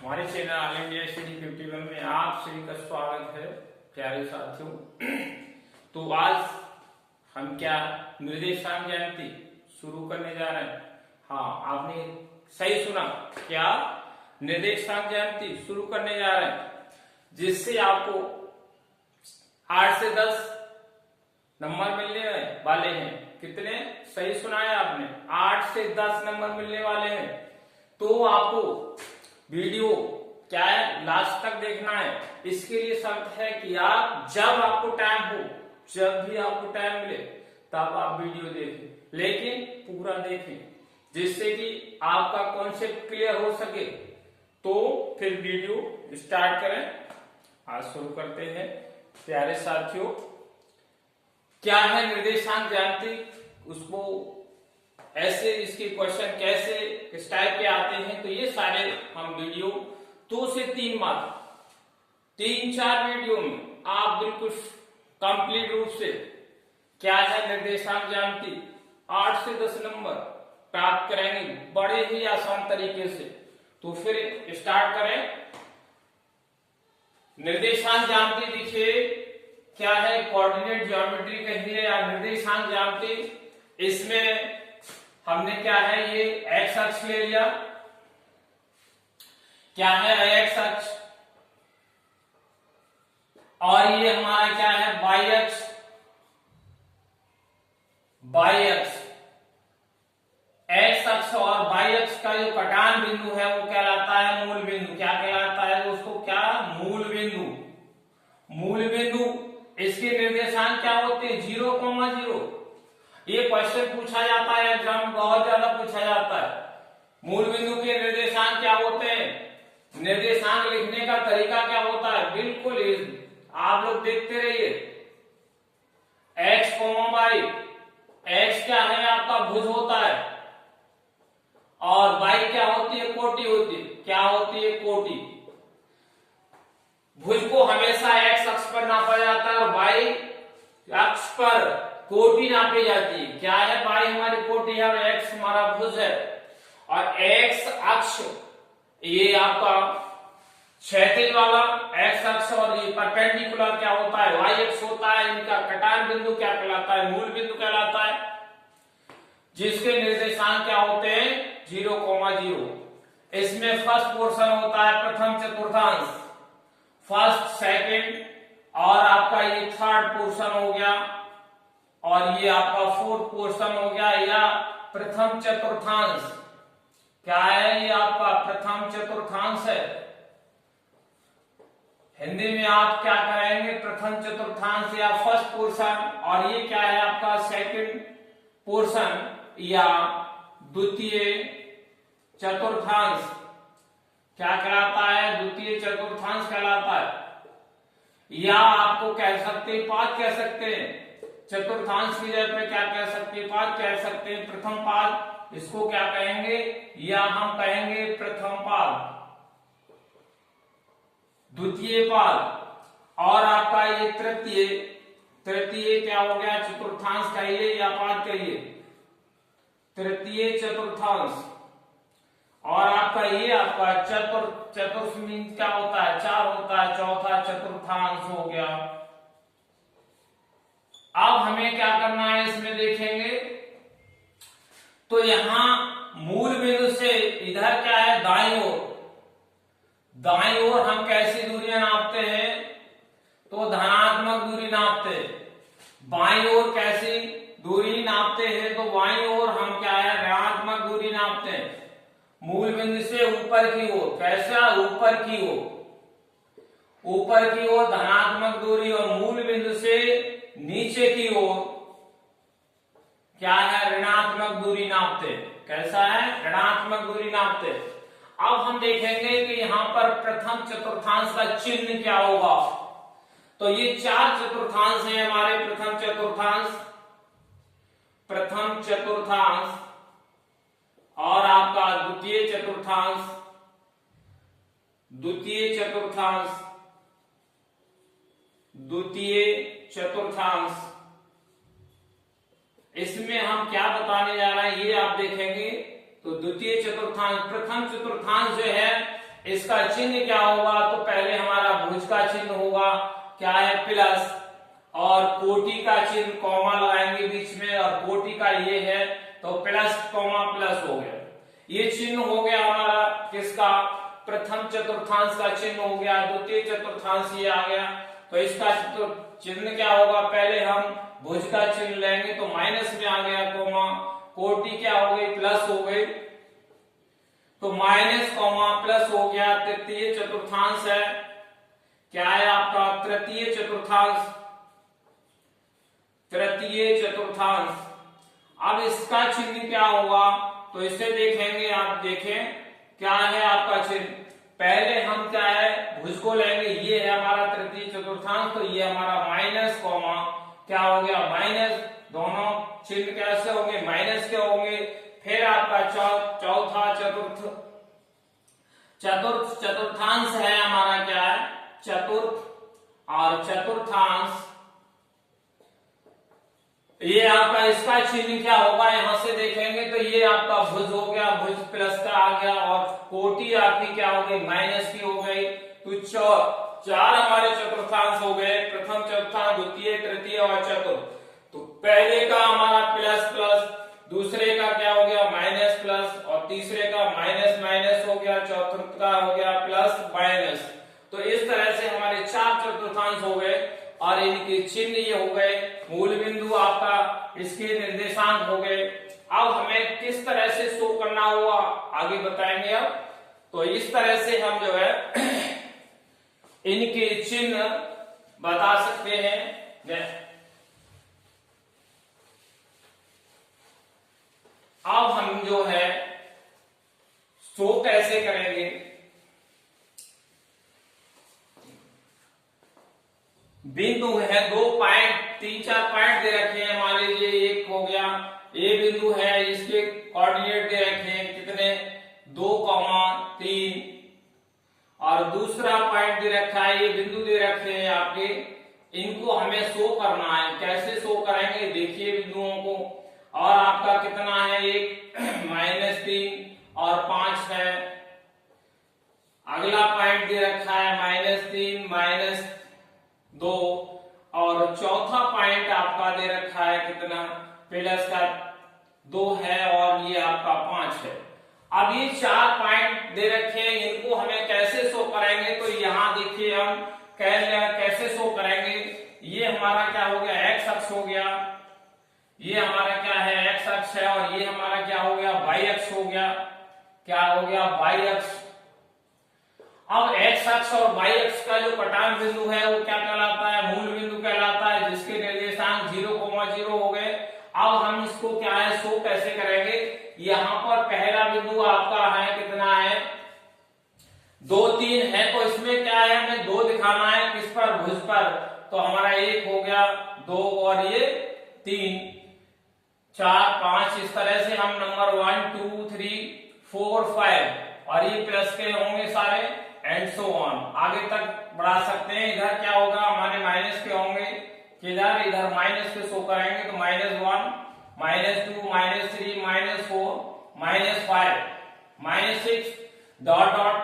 हमारे channel all India study 51 में आप सभी का स्वागत है प्यारे साथियों। तो आज हम क्या निर्देशांक ज्यामिति शुरू करने जा रहे हैं। हाँ, आपने सही सुना, क्या निर्देशांक ज्यामिति शुरू करने जा रहे हैं, जिससे आपको 8 से 10 नंबर मिलने वाले हैं। कितने? सही सुना है आपने, 8 से 10 नंबर मिलने वाले हैं। तो आपको वीडियो क्या है लास्ट तक देखना है। इसके लिए शर्त है कि आप जब आपको टाइम हो, जब भी आपको टाइम मिले तब आप वीडियो देखें, लेकिन पूरा देखें, जिससे कि आपका कॉन्सेप्ट क्लियर हो सके। तो फिर वीडियो स्टार्ट करें। आज शुरू करते हैं प्यारे साथियों। क्या है निर्देशांक ज्यामिति, उसको ऐसे इसके क्वेश्चन कैसे किस टाइप के आते हैं, तो ये सारे हम वीडियो 2 से 3 मात्र 3-4 वीडियो में आप बिल्कुल कंप्लीट रूप से क्या है निर्देशांक ज्यामिति 8 से 10 नंबर प्राप्त करेंगे बड़े ही आसान तरीके से। तो फिर स्टार्ट करें। निर्देशांक ज्यामिति देखिए क्या है, कोऑर्डिनेट ज्योमेट्री कहिए या निर्देशांक ज्यामिति। इसमें हमने क्या है, ये एक्स अक्ष ले लिया, क्या है एक्स अक्ष, और ये हमारा क्या है वाई अक्ष। वाई अक्ष, एक्स अक्ष और वाई अक्ष का जो कटान बिंदु है वो कहलाता है मूल बिंदु। क्या कहलाता है उसको? क्या? मूल बिंदु। मूल बिंदु, इसके निर्देशांक क्या होते हैं? 0,0। ये क्वेश्चन पूछा जाता है एग्जाम में, बहुत ज्यादा पूछा जाता है। मूल बिंदु के निर्देशांक क्या होते हैं? निर्देशांक लिखने का तरीका क्या होता है? बिल्कुल आप लोग देखते रहिए। x, y, x क्या है आपका भुज होता है, और y क्या होती है? कोटि होती है। क्या होती है? कोटि। भुज को हमेशा x अक्ष पर नापा जाता है और y अक्ष पर कोटि नापी जाती है। क्या है? y हमारी कोटि है और x हमारा भुज है। और x अक्ष ये आपका क्षैतिज वाला x अक्ष, और ये परपेंडिकुलर क्या होता है? y अक्ष होता है। इनका कटान बिंदु क्या कहलाता है? मूल बिंदु कहलाता है, जिसके निर्देशांक क्या होते हैं? 0,0। इसमें फर्स्ट पोर्शन होता है प्रथम चतुर्थांश, फर्स्ट सेकंड, और आपका ये थर्ड पोर्शन हो गया, और ये आपका फोर्थ पोर्शन हो गया या प्रथम चतुर्थांश। क्या है? ये आपका प्रथम चतुर्थांश है। हिंदी में आप क्या करेंगे? प्रथम चतुर्थांश या फर्स्ट पोर्शन। और ये क्या है आपका? सेकंड पोर्शन या द्वितीय चतुर्थांश। क्या कहलाता है? द्वितीय चतुर्थांश कहलाता है। या आपको कह सकते हैं, पाद कह सकते हैं। चतुर्थांश की जगह पे क्या कह सकते हैं? पाद कह सकते हैं। प्रथम पाद इसको क्या कहेंगे? या हम कहेंगे प्रथम पाद, द्वितीय पाद, और आपका ये तृतीय। तृतीय क्या हो गया? चतुर्थांश कहिए या पाद कहिए, तृतीय चतुर्थांश। और आपका ये आपका चतुर्थ मीन्स क्या होता है? 4 होता है, चौथा चतुर्थांश हो गया। अब हमें क्या करना है इसमें देखेंगे, तो यहां मूल बिंदु से इधर क्या है? दाईं ओर। दाईं ओर हम कैसी दूरियां नापते हैं? तो धनात्मक दूरी नापते हैं। बाईं ओर कैसी दूरी नापते हैं? तो बाईं ओर हम क्या है? ऋणात्मक दूरी नापते हैं। मूल बिंदु से ऊपर की ओर, कैसा? ऊपर की ओर। ऊपर की ओर धनात्मक दूरी, और मूल बिंदु से नीचे की ओर क्या है? ऋणात्मक दूरी नापते। कैसा है? ऋणात्मक दूरी नापते। अब हम देखेंगे कि यहां पर प्रथम चतुर्थांश का चिन्ह क्या होगा। तो ये 4 चतुर्थांश है हमारे। प्रथम चतुर्थांश, प्रथम चतुर्थांश, और आपका द्वितीय चतुर्थांश, द्वितीय चतुर्थांश, द्वितीय चतुर्थांश। इसमें हम क्या बताने जा रहे हैं ये आप देखेंगे। तो द्वितीय चतुर्थांश, प्रथम चतुर्थांश जो है इसका चिन्ह क्या होगा, तो पहले हमारा भुज का चिन्ह होगा, क्या है, प्लस, और कोटि का चिन्ह कॉमा लगाएंगे बीच में, और कोटि का ये है तो प्लस कॉमा प्लस हो गया। ये चिन्ह हो गया हमारा किसका, प्रथम चतुर्थांश का चिन्ह हो गया, द्वितीय चतुर्थांश ये आ गया। तो इसका चिन्ह क्या होगा, पहले हम भुज का चिन्ह लेंगे तो माइनस में आ गया कॉमा, कोटि क्या हो गई, प्लस हो गई, तो माइनस कॉमा प्लस हो गया। तृतीय चतुर्थांश है, क्या है आपका, तृतीय चतुर्थांश, तृतीय चतुर्थांश। अब इसका चिन्ह क्या होगा, तो इसे देखेंगे, आप देखें क्या है आपका चिन्ह, पहले हम क्या है भुज को लेंगे, ये है हमारा तृतीय चतुर्थांश, तो ये हमारा माइनस कॉमा क्या हो गया, माइनस, दोनों चिन्ह कैसे होंगे, माइनस के होंगे। फिर आपका चौथा चतुर्थांश है हमारा, क्या है, चतुर्थ, और चतुर्थांश ये आपका, इसका चिन्ह क्या होगा, यहां से देखेंगे तो ये आपका भुज हो गया, भुज प्लस का आ गया, और कोटि आपकी क्या हो गई, माइनस की हो गई। तो चार हमारे चतुर्थांश हो गए, प्रथम चतुर्थांश, द्वितीय, तृतीय और चतुर्थ। तो पहले का हमारा प्लस प्लस, दूसरे का क्या हो गया, माइनस प्लस, और तीसरे का माइनस माइनस हो गया, चौथे का हो गया प्लस माइनस। तो इस तरह से हमारे चार चतुर्थांश हो गए, और इनके चिन्ह ये हो गए, मूल बिंदु आपका, इसके निर्देशांक हो गए। अब हमें किस तरह से शो करना हुआ आगे बताएंगे। अब तो इस तरह से हम जो है इनके चिन्ह बता सकते हैं। अब हम जो है शो कैसे करेंगे, बिंदु है, दो पॉइंट, तीन चार पॉइंट दे रखे हैं, मान लीजिए एक हो गया, ए बिंदु है, इसके कोऑर्डिनेट दे रखे हैं कितने, 2,3, और दूसरा पॉइंट दे रखा है, ये बिंदु दे रखे हैं आपके, इनको हमें शो करना है। कैसे शो करेंगे, देखिए बिंदुओं को, और आपका कितना है, एक -3 और 5 है। अगला पॉइंट दे रखा है -3 -2, और चौथा पॉइंट आपका दे रखा है कितना, प्लस का 2 है, और ये आपका 5 है। अब ये चार पॉइंट दे रखे हैं, इनको हमें कैसे शो करेंगे, तो यहाँ देखिए हम कैसे शो करेंगे। ये हमारा क्या हो गया, एक्स अक्ष हो गया, ये हमारा क्या है, एक्स अक्ष है, और ये हमारा क्या हो गया, वाई अक्ष हो गया, क्या हो गया, वाई अक्ष। अब एक्स अक्ष और वाई अक्ष का जो कटान बिंदु है वो क्या कहलाता है, मूल बिंदु कहलाता है, जिसके निर्देशांक 0,0 हो गए। अब हम इसको क्या है शो कैसे करेंगे, यहाँ पर पहला बिंदु आपका है कितना है, 2 3 है, तो इसमें क्या है, हमें 2 दिखाना है, किस पर, भुज पर। तो हमारा 1 हो गया, 2 और ये 3 4 5, इस तरह से हम नंबर 1 2 3 4 5, और ये प्लस के होंगे सारे, एंड सो ऑन, आगे तक बढ़ा सकते हैं। इधर क्या होगा, हमारे माइनस के होंगे, किधर, इधर माइनस के शो कराएंगे, तो -1 -2 -3 -4 -5 -6 dot dot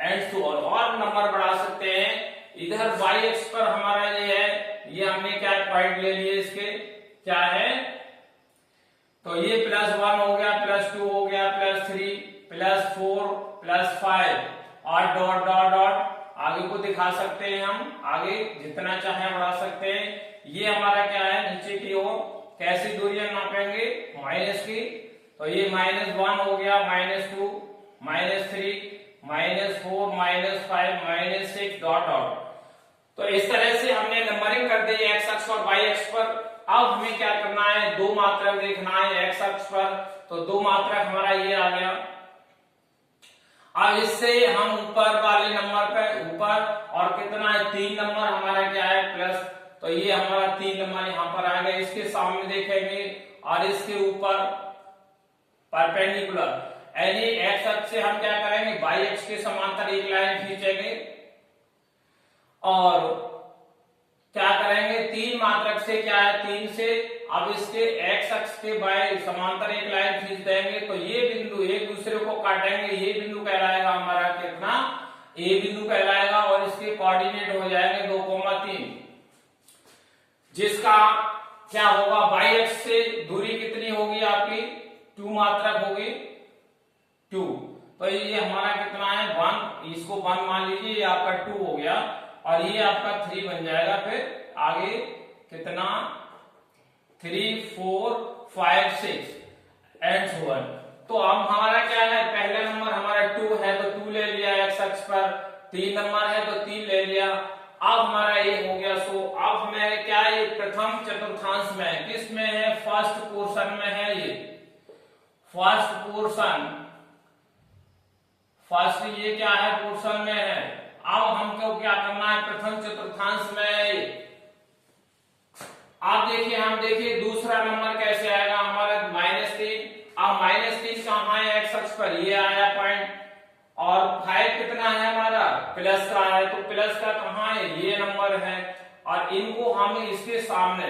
and so on, और नंबर बढ़ा सकते हैं। इधर वाई एक्स पर हमारा ये है, ये हमने क्या पॉइंट ले लिए, इसके क्या है, तो ये +1 हो गया, +2 हो गया, +3 +4 +5, और डॉट डॉट डॉट आगे को दिखा सकते हैं, हम आगे जितना चाहे बढ़ा सकते हैं। ये हमारा क्या है, नीचे की ओर कैसी दूरियां नापेंगे, माइनस की, तो ये -1 हो गया, -2 -3 -4 -5 -6 डॉट डॉट। तो इस तरह से हमने नंबरिंग कर दी एक्स अक्ष और वाई अक्ष पर। अब हमें क्या करना है, 2 मात्रक देखना है एक्स अक्ष पर, तो 2 मात्रक हमारा ये आ गया। अब इससे हम ऊपर वाले नंबर पे ऊपर, और कितना है, 3 नंबर हमारा क्या है, प्लस, तो ये हमारा 3 नंबर यहाँ पर आ गया, इसके सामने देखेंगे, और इसके ऊपर परपेंडिकुलर, यानी एक्स अक्ष से हम क्या करेंगे, वाई अक्ष के समांतर एक लाइन खींचेंगे, और क्या करेंगे, 3 मात्रक से क्या है, 3 से अब इसके एक्स अक्ष के बाएं समांतर एक लाइन खींच देंगे, तो ये बिंदु एक दूसरे को काटेंगे, ये बिंदु कहलाएगा हमारा कितना, ए बिंदु कहलाएगा और इसके कोऑर्डिनेट हो जाएंगे 2,3, जिसका क्या होगा, बाई एक्स से दूरी कितनी होगी आपकी, 2 मात्रक होगी 2। तो ये हमारा कितना है 1, इसको 1 मान लीजिए, ये आपका 2 हो गया और ये आपका 3 बन जाएगा। फिर आगे कितना 3, 4, 5, 6 एंड सो ऑन। तो अब हमारा क्या है, पहला नंबर हमारा 2 है तो 2 ले लिया एक्स अक्ष पर, 3 नंबर है तो 3 ले लिया। अब हमारा ये हो गया। सो अब हमें क्या, ये प्रथम चतुर्थांश में है, किस में है, फर्स्ट पोर्शन में है, ये फर्स्ट पोर्शन, फर्स्ट ये क्या है पोर्शन में है। अब हमको क्या करना है, प्रथम चतुर्थांश में है ये। आप देखिए, हम देखिए दूसरा नंबर कैसे आएगा हमारा -3। अब -3 कहाँ है, एक्स अक्ष पर, ये आया पॉइंट, और 5 कितना है हमारा, प्लस का है, तो प्लस का कहाँ है, ये नंबर है। और इनको हम इसके सामने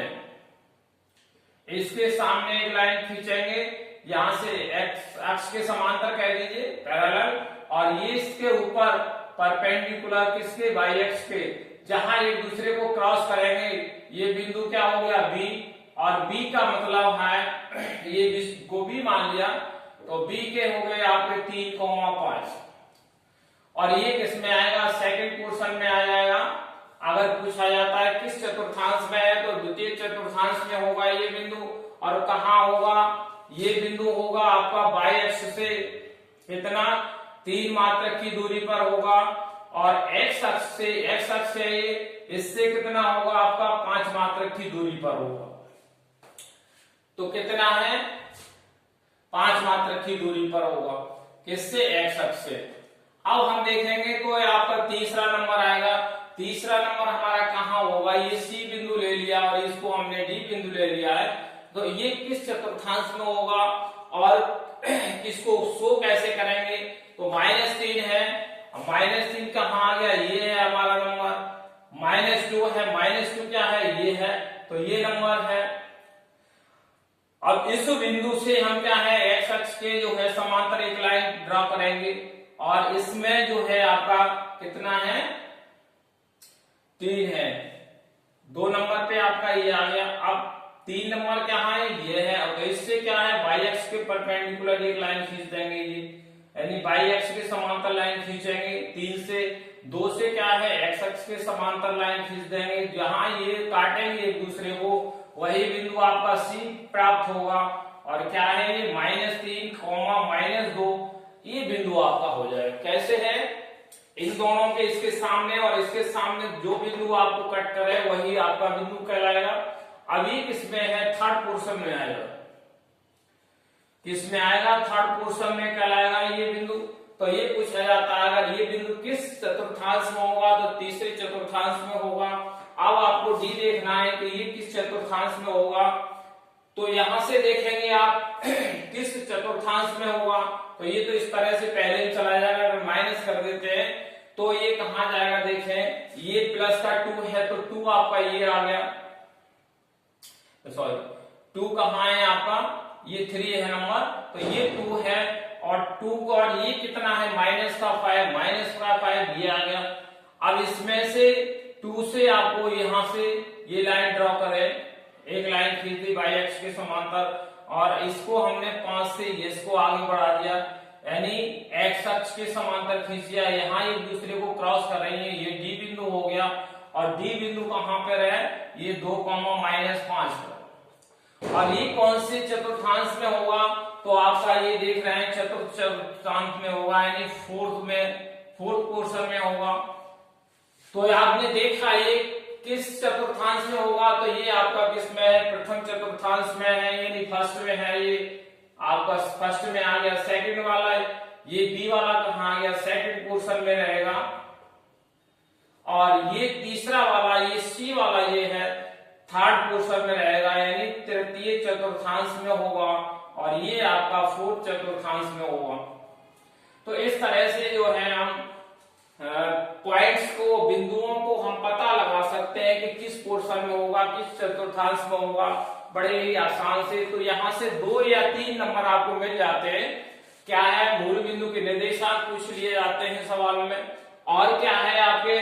एक लाइन खींचेंगे, यहां से एक्स अक्ष के समांतर कह दीजिए, पैरेलल, और ये इसके ऊपर परपेंडिकुलर किसके, बाई एक्स के, जहां एक दूसरे को क्रॉस करेंगे। ये बिंदु क्या हो गया बी, और बी का मतलब है ये को बी मान लिया, तो बी के हो गए आपके 3,5, और ये किस में आएगा, सेकंड पोर्शन में आ जाएगा। अगर पूछा जाता है किस चतुर्थांश में है, तो द्वितीय चतुर्थांश में होगा ये बिंदु। और कहाँ होगा, ये बिंदु होगा आपका बाई एक्स से कितना, 3 मात्रक की दूरी पर होगा, और एक्स अक्ष से ये इससे कितना होगा आपका 5 मात्रक की दूरी पर होगा। तो कितना है, 5 मात्रक की दूरी पर होगा, किससे, एक्स अक्ष से। अब हम देखेंगे तो आपका तीसरा नंबर आएगा। तीसरा नंबर हमारा कहाँ होगा, ये सी बिंदु ले लिया और इसको हमने डी बिंदु ले लिया है, तो ये किस चतुर्थांश में होगा और इसको शो कैसे करेंगे। तो -3 है, -3 कहाँ आ गया, ये है हमारा नंबर, -2 है, -2 क्या है, ये है, तो ये नंबर है। अब इस बिंदु से हम क्या है, एक्स अक्ष के जो है समांतर एक लाइन ड्रॉ करेंगे, और इसमें जो है आपका कितना है, 3 है, 2 नंबर पे आपका ये आ गया। अब 3 नंबर क्या है, ये है, और तो इससे क्या है, बाई एक्स के परपेंडिकुलर एक लाइन खींच देंगे, ये यानी बाई एक्स के समांतर लाइन खींचेंगे 3 से। 2 से क्या है, एक्स अक्ष के समांतर लाइन खींच देंगे, जहां ये काटेंगे एक दूसरे को, वही बिंदु आपका सी प्राप्त होगा। और क्या है ये, -3, -2, ये बिंदु आपका हो जाएगा। कैसे है, इन दोनों के, इसके सामने और इसके सामने जो बिंदु आपको कट करे वही आपका बिंदु कहलाएगा। अभी किसमें है, थर्ड पोर्शन में आएगा, किसमें आएगा, थर्ड पोर्शन में कहलाएगा ये बिंदु। तो ये पूछा जाता है अगर ये बिंदु किस चतुर्थांश में होगा, तो तीसरे चतुर्थांश में होगा। अब आपको डी देखना है कि ये किस चतुर्थांश में होगा, तो यहां से देखेंगे आप किस चतुर्थांश में होगा, तो ये तो इस तरह से पहले ही चला जाएगा। अगर माइनस कर देते हैं तो ये कहां जाएगा, देखें ये प्लस का 2 है, तो 2 आपका ये आ गया, सॉरी 2 कहां है आपका, ये 3 है नंबर, तो ये 2 है, और 2 को, और ये कितना है, -5 ये आ गया। अब इसमें से 2 से आपको यहां से ये लाइन ड्रॉ करें, एक लाइन खींच दी बाई एक्स के समांतर, और इसको हमने 5 से इसको आगे बढ़ा दिया, यानी एक्स अक्ष के समांतर खींच दिया, यहाँ एक दूसरे को क्रॉस कर रही है, ये डी बिंदु हो गया। और डी बिंदु कहां पर है, ये 2, -5 पर। और ये कौन से चतुर्थांश में होगा, तो आपका ये देख रहे हैं चतुर्थ चतुर्थांश में होगा, यानी फोर्थ पोर्शन में होगा। तो आपने देखा ये किस चतुर्थांश में होगा, तो ये आपका किस में है, प्रथम चतुर्थांश में है, यानी फर्स्ट में है, ये आपका फर्स्ट में आ गया। सेकंड वाला ये बी वाला कहां आ गया, सेकंड पोर्शन में रहेगा। और ये तीसरा वाला, ये सी वाला, ये है थर्ड पोर्शन में रहेगा, यानी तृतीय चतुर्थांश में होगा, और ये आपका फोर्थ चतुर्थांश में होगा। तो इस तरह से जो है हम पॉइंट्स को, बिंदुओं को हम पता लगा सकते हैं कि किस पोर्शन में होगा, किस चतुर्थांश में होगा, बड़े ही आसान से। तो यहाँ से 2 या 3 नंबर आपको मिल जाते हैं। क्या है, मूल बिंदु के निर्देशांक पूछ लिए जाते हैं सवाल में, और क्या है आपके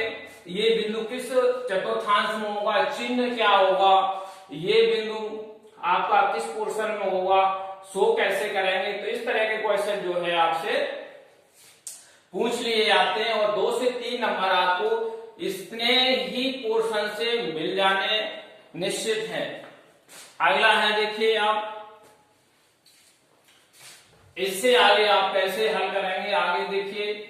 ये बिंदु किस चतुर्थांश में होगा, चिन्ह क्या होगा, ये बिंदु आपका किस पोर्शन में होगा, शो कैसे करेंगे। तो इस तरह के क्वेश्चन जो है आपसे पूछ लिए जाते हैं और 2 से 3 नंबर आपको इतने ही पोर्शन से मिल जाने निश्चित है। अगला है देखिए आप, इससे आगे आप कैसे हल करेंगे, आगे देखिए।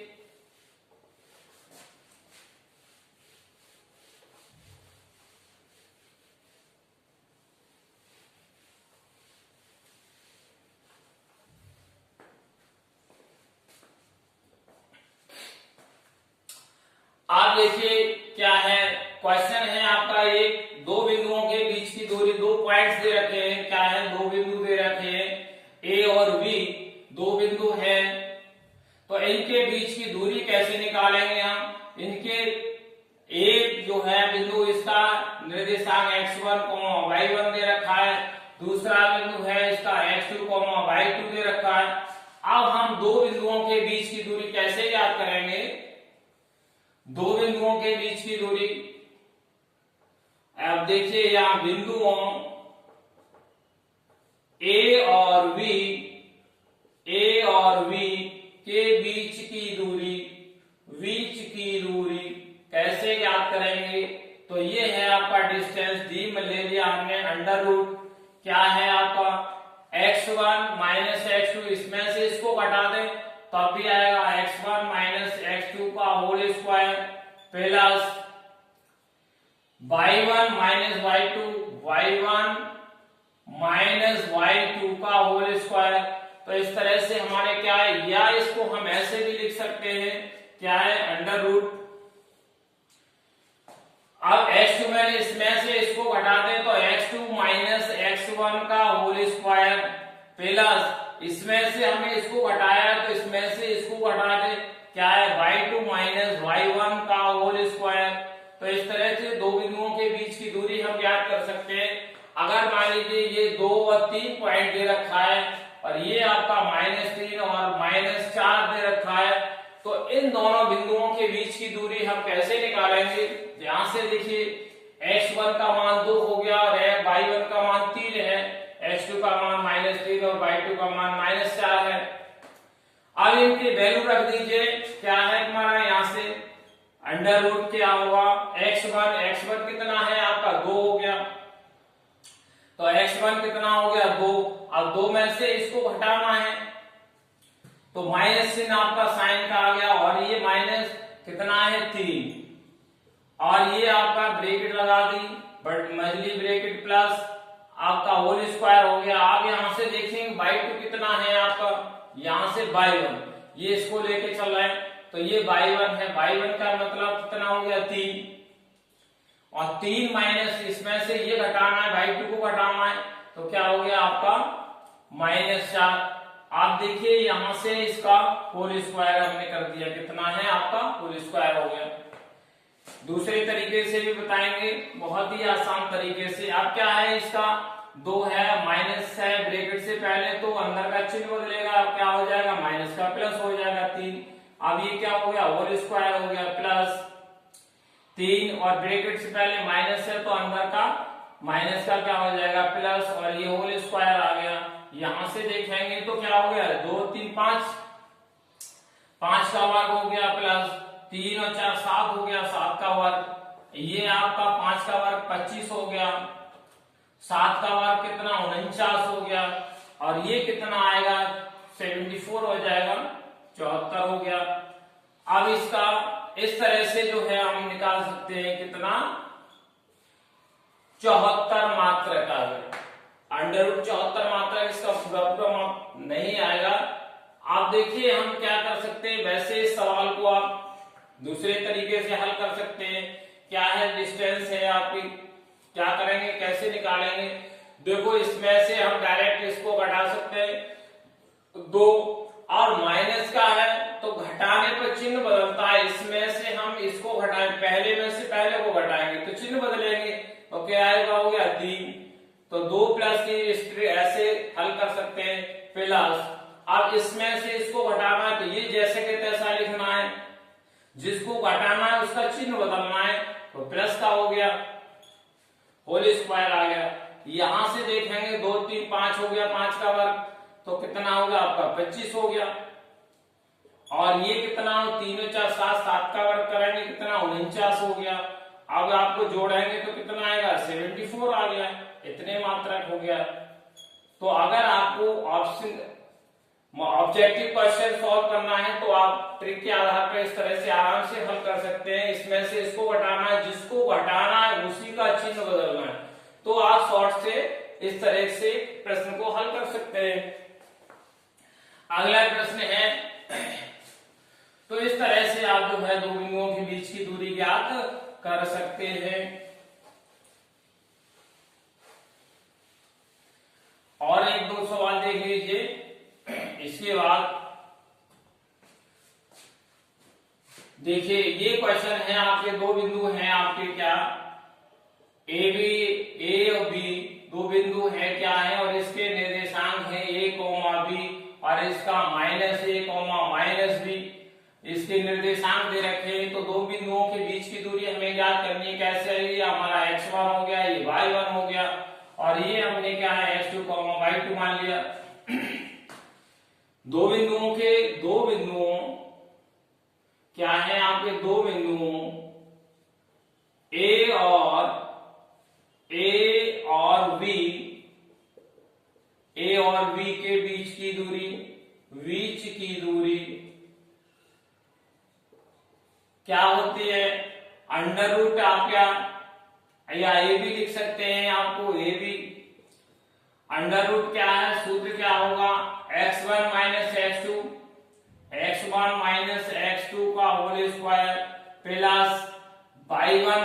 आप देखिए क्या है, क्वेश्चन है आपका एक, दो बिंदुओं के बीच की दूरी, 2 पॉइंट्स दे रखे हैं, क्या है 2 बिंदु दे रखे हैं, ए और बी 2 बिंदु है। तो इनके बीच की दूरी कैसे निकालेंगे हम, इनके एक जो है बिंदु इसका निर्देशांक x1, y1 दे रखा है, दूसरा बिंदु है इसका x2, y2 दे रखा है। अब हम 2 बिंदुओं के बीच की दूरी कैसे ज्ञात करेंगे, 2 बिंदुओं के बीच की दूरी, अब देखिए यहां बिंदुओं ए और बी के बीच की दूरी कैसे ज्ञात करेंगे। तो ये है आपका डिस्टेंस डी में ले लिया हमने, अंडर रूट क्या है आपका x1 माइनस x2, इसमें से इसको घटा दें तो अभी आएगा x1 माइनस x2 का whole square plus y1 minus y1 minus y2 का होल स्क्वायर। तो इस तरह से हमारे क्या है, या इसको हम ऐसे भी लिख सकते हैं, क्या है अंडर रूट, अब x2 में इसमें से इसको घटा दें तो x2 माइनस x1 का होल स्क्वायर प्लस इसमें से हमने इसको घटाया तो इसमें से इसको घटा दे, क्या है y2 माइनस y1 का होल स्क्वायर। तो इस तरह से 2 बिंदुओं के बीच की दूरी हम ज्ञात कर सकते हैं। अगर मान लीजिए ये 2 और 3 पॉइंट दे रखा है और ये आपका -3 और -4 दे रखा है, तो इन दोनों बिंदुओं के बीच की दूरी हम कैसे निकालेंगे। यहां से देखिए x1 का मान 2 हो गया और y1 का मान 3 है, x2 का मान -3 और y2 का मान -4 है। अब इनकी वैल्यू रख दीजिए, क्या है हमारा यहाँ से अंडर रूट क्या होगा, x1 कितना है आपका 2 हो गया, तो x1 कितना हो गया 2। अब 2 में से इसको घटाना है तो माइनस चिन्ह आपका साइन का आ गया और ये माइनस कितना है 3 और ये आपका ब्रैकेट लगा दी, बट मजली ब्रैकेट प्लस आपका होल स्क्वायर हो गया। आप यहां से देखेंगे y2 कितना है आपका, यहां से y1, ये इसको लेके चल रहे हैं तो ये y1 है, y1 का मतलब कितना हो गया 3 और 3 माइनस इसमें से ये घटाना है, y2 को घटाना है तो क्या हो गया आपका -4। आप देखिए यहां से इसका होल स्क्वायर हमने कर दिया, कितना है आपका होल स्क्वायर हो गया। दूसरे तरीके से भी बताएंगे, बहुत ही आसान तरीके से। अब क्या है इसका 2 है, माइनस है ब्रैकेट से पहले तो अंदर का चिन्ह बदलेगा, अब क्या हो जाएगा माइनस का प्लस हो जाएगा 3। अब ये क्या हो गया होल स्क्वायर हो गया प्लस 3 और ब्रैकेट से पहले माइनस है तो अंदर का माइनस का क्या हो जाएगा प्लस और ये होल स्क्वायर आ गया। यहां से देखेंगे तो क्या हो गया 2 3 5 का वर्ग हो गया प्लस 3 और 4 7 हो गया, 7 का वर्ग, ये आपका 5 का वर्ग 25 हो गया, 7 का वर्ग कितना 49 हो गया और ये कितना आएगा 74 हो जाएगा, 74 हो गया। अब इसका इस तरह से जो है हम निकाल सकते हैं कितना 74 मात्रक आ गया, अंडर रूट 74 मात्रक, इसका पूरा नहीं आएगा। आप देखिए हम क्या कर सकते हैं, वैसे इस सवाल को आप दूसरे तरीके से हल कर सकते हैं। क्या है डिस्टेंस है आपकी, क्या करेंगे कैसे निकालेंगे, देखो इसमें से हम डायरेक्ट इसको घटा सकते हैं 2 और माइनस का है तो घटाने पर चिन्ह बदलता है, इसमें से हम इसको घटाएं, पहले में से पहले को घटाएंगे तो चिन्ह बदलेंगे तो क्या आएगा हो गया 3, तो 2 प्लस 3 ऐसे हल कर सकते हैं प्लस। अब इसमें से इसको घटाना है तो ये जैसे के तैसा लिखना है जिसको घटाना है उसका चिन्ह बदलना है, तो प्लस का हो गया, होल स्क्वायर आ गया। यहां से देखेंगे 2 3 5 हो गया, 5 का वर्ग, तो कितना होगा आपका 25 हो गया। और ये कितना 3 4 7, 7 का वर्ग करेंगे कितना 49 हो गया। अब आपको जोड़ेंगे तो कितना आएगा 74 आ गया, इतने मात्रक हो गया। तो अगर आपको ऑप्शन ऑब्जेक्टिव क्वेश्चन सॉल्व करना है तो आप ट्रिक के आधार पर इस तरह से आराम से हल कर सकते हैं। इसमें से इसको घटाना है, जिसको घटाना है उसी का चिन्ह बदलना है, तो आप शॉर्ट से इस तरह से प्रश्न को हल कर सकते हैं। अगला प्रश्न है, तो इस तरह से आप जो है दो बिंदुओं के बीच की दूरी ज्ञात कर सकते हैं। और एक दो सवाल देख लीजिए, इसके बाद देखिए ये क्वेश्चन है आपके, दो बिंदु हैं आपके क्या ए बी, ए और बी दो बिंदु है क्या है, और इसके निर्देशांक है a, b और इसका -a, -b इसके निर्देशांक दे रखे हैं। तो दो बिंदुओं के बीच की दूरी हमें ज्ञात करनी है। कैसे है, ये हमारा x1 हो गया, ये y1 हो गया, और ये हमने क्या है x2, y2 मान लिया। दो बिंदुओं क्या है आपके, दो बिंदुओं A और B के बीच की दूरी क्या होती है, अंडर रूट आप क्या या ए भी लिख सकते हैं, आपको ए भी अंडर रूट क्या है, सूत्र क्या होगा x1 x2 का whole square plus y1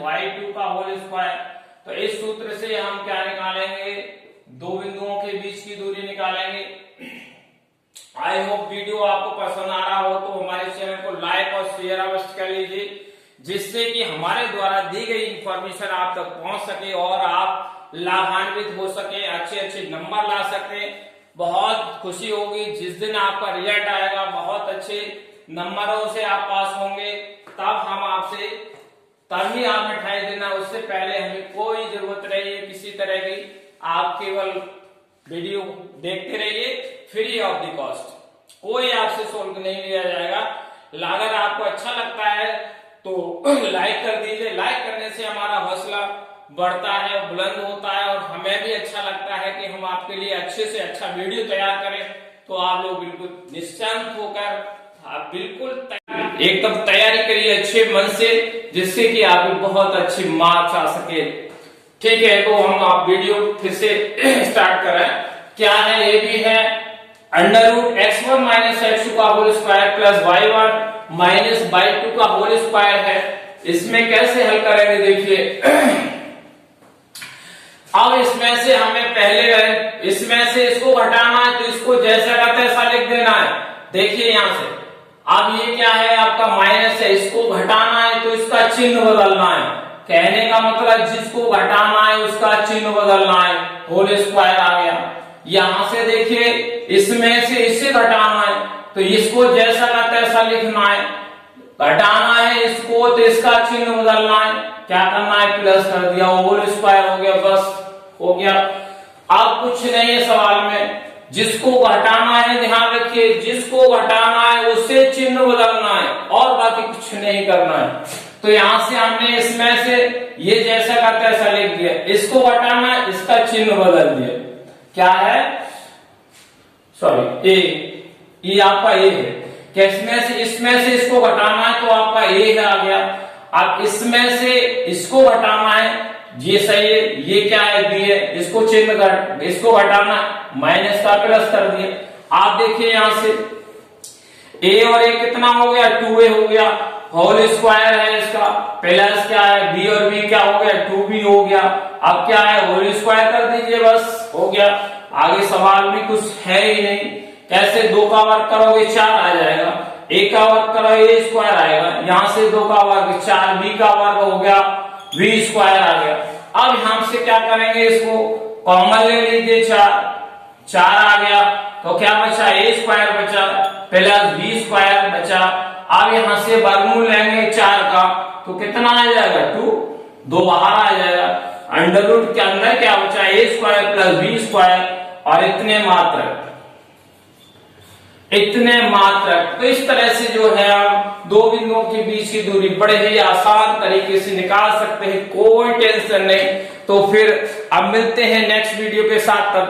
y2 का होल स्क्वायर। तो इस सूत्र से हम क्या निकालेंगे, दो बिंदुओं के बीच की दूरी निकालेंगे। आई होप वीडियो आपको पसंद आ रहा हो तो हमारे चैनल को लाइक और शेयर अवश्य कर लीजिए, जिससे कि हमारे द्वारा दी गई इंफॉर्मेशन आप तक पहुंच सके और आप लाभान्वित हो सके, अच्छे नंबर ला सके। बहुत खुशी होगी जिस दिन आपका रिजल्ट आएगा, बहुत अच्छे नंबरों से आप पास होंगे, तब हम आपसे तभी आप मिठाई देना, उससे पहले हमें कोई जरूरत नहीं है किसी तरह की। आप केवल वीडियो देखते रहिए, फ्री ऑफ द कॉस्ट, कोई आपसे शुल्क नहीं लिया जाएगा। अगर आपको अच्छा लगता है तो लाइक कर दीजिए, लाइक करने से हमारा हौसला बढ़ता है, बुलंद होता है, और हमें भी अच्छा लगता है कि हम आपके लिए अच्छे से अच्छा वीडियो तैयार करें। तो आप लोग बिल्कुल निश्चिंत होकर आप बिल्कुल एकदम तैयारी करिए अच्छे मन से, जिससे कि आपको बहुत अच्छे मार्क्स आ सके। ठीक है, तो हम आप वीडियो फिर से स्टार्ट करें। क्या है, ये भी है अंडर रूट x1 x2 का whole square plus y1 y2 का होल स्क्वायर है। इसमें कैसे हल करेंगे, देखिए अब इसमें से हमें पहले इसमें से इसको घटाना है, तो इसको जैसा का तैसा लिख देना है। देखिए यहां से अब ये क्या है आपका माइनस है, इसको घटाना है तो इसका चिन्ह बदलना है। कहने का मतलब जिसको घटाना है उसका चिन्ह बदलना है, होल स्क्वायर आ गया। यहां से देखिए इसमें से इसे घटाना है तो इसको जैसा का तैसा लिखना है, घटाना है इसको तो इसका चिन्ह बदलना है, क्या करना है प्लस कर दिया, होल स्क्वायर हो गया, बस हो गया। अब कुछ नहीं है सवाल में, जिसको घटाना है ध्यान रखिए, जिसको घटाना है उससे चिन्ह बदलना है और बाकी कुछ नहीं करना है। तो यहां से हमने इसमें से ये जैसा का तैसा लिख दिया, इसको घटाना है इसका चिन्ह बदल दिया, क्या है सॉरी ये आपका ए है। क्या इसमें से इसको घटाना है तो आपका ए आ गया। अब इसमें से इसको घटाना है, ये सही है, ये क्या है बी है, इसको चिन्ह इसको घटाना माइनस का प्लस कर दिया। आप देखिए यहां से ए और ए कितना हो गया 2a हो गया, होल स्क्वायर है इसका, प्लस क्या है बी और बी क्या हो गया 2b हो गया। अब क्या है होल स्क्वायर कर दीजिए, बस हो गया। आगे सवाल में कुछ है ही नहीं। कैसे 2 का वर्ग करोगे 4 आ जाएगा, a का वर्ग करो a स्क्वायर आएगा, यहां से 2 का वर्ग 4, b का वर्ग हो गया v स्क्वायर आ गया। अब हम से क्या करेंगे, इसको कॉमन ले लीजिए, 4 आ गया तो क्या बचा a स्क्वायर बचा, प्लस बी स्क्वायर बचा। अब यहाँ से वर्गमूल लेंगे 4 का, तो कितना आ जाएगा 2, 2 बाहर आ जाएगा। अंडर रूट के अंदर क्या बचा, ए स्क्वायर प्लस बी स्क्वायर और इतने मात्रक। तो इस तरह से जो है आप दो बिंदुओं के बीच की दूरी बड़े ही आसान तरीके से निकाल सकते हैं, कोई टेंशन नहीं। तो फिर अब मिलते हैं नेक्स्ट वीडियो के साथ, तब तक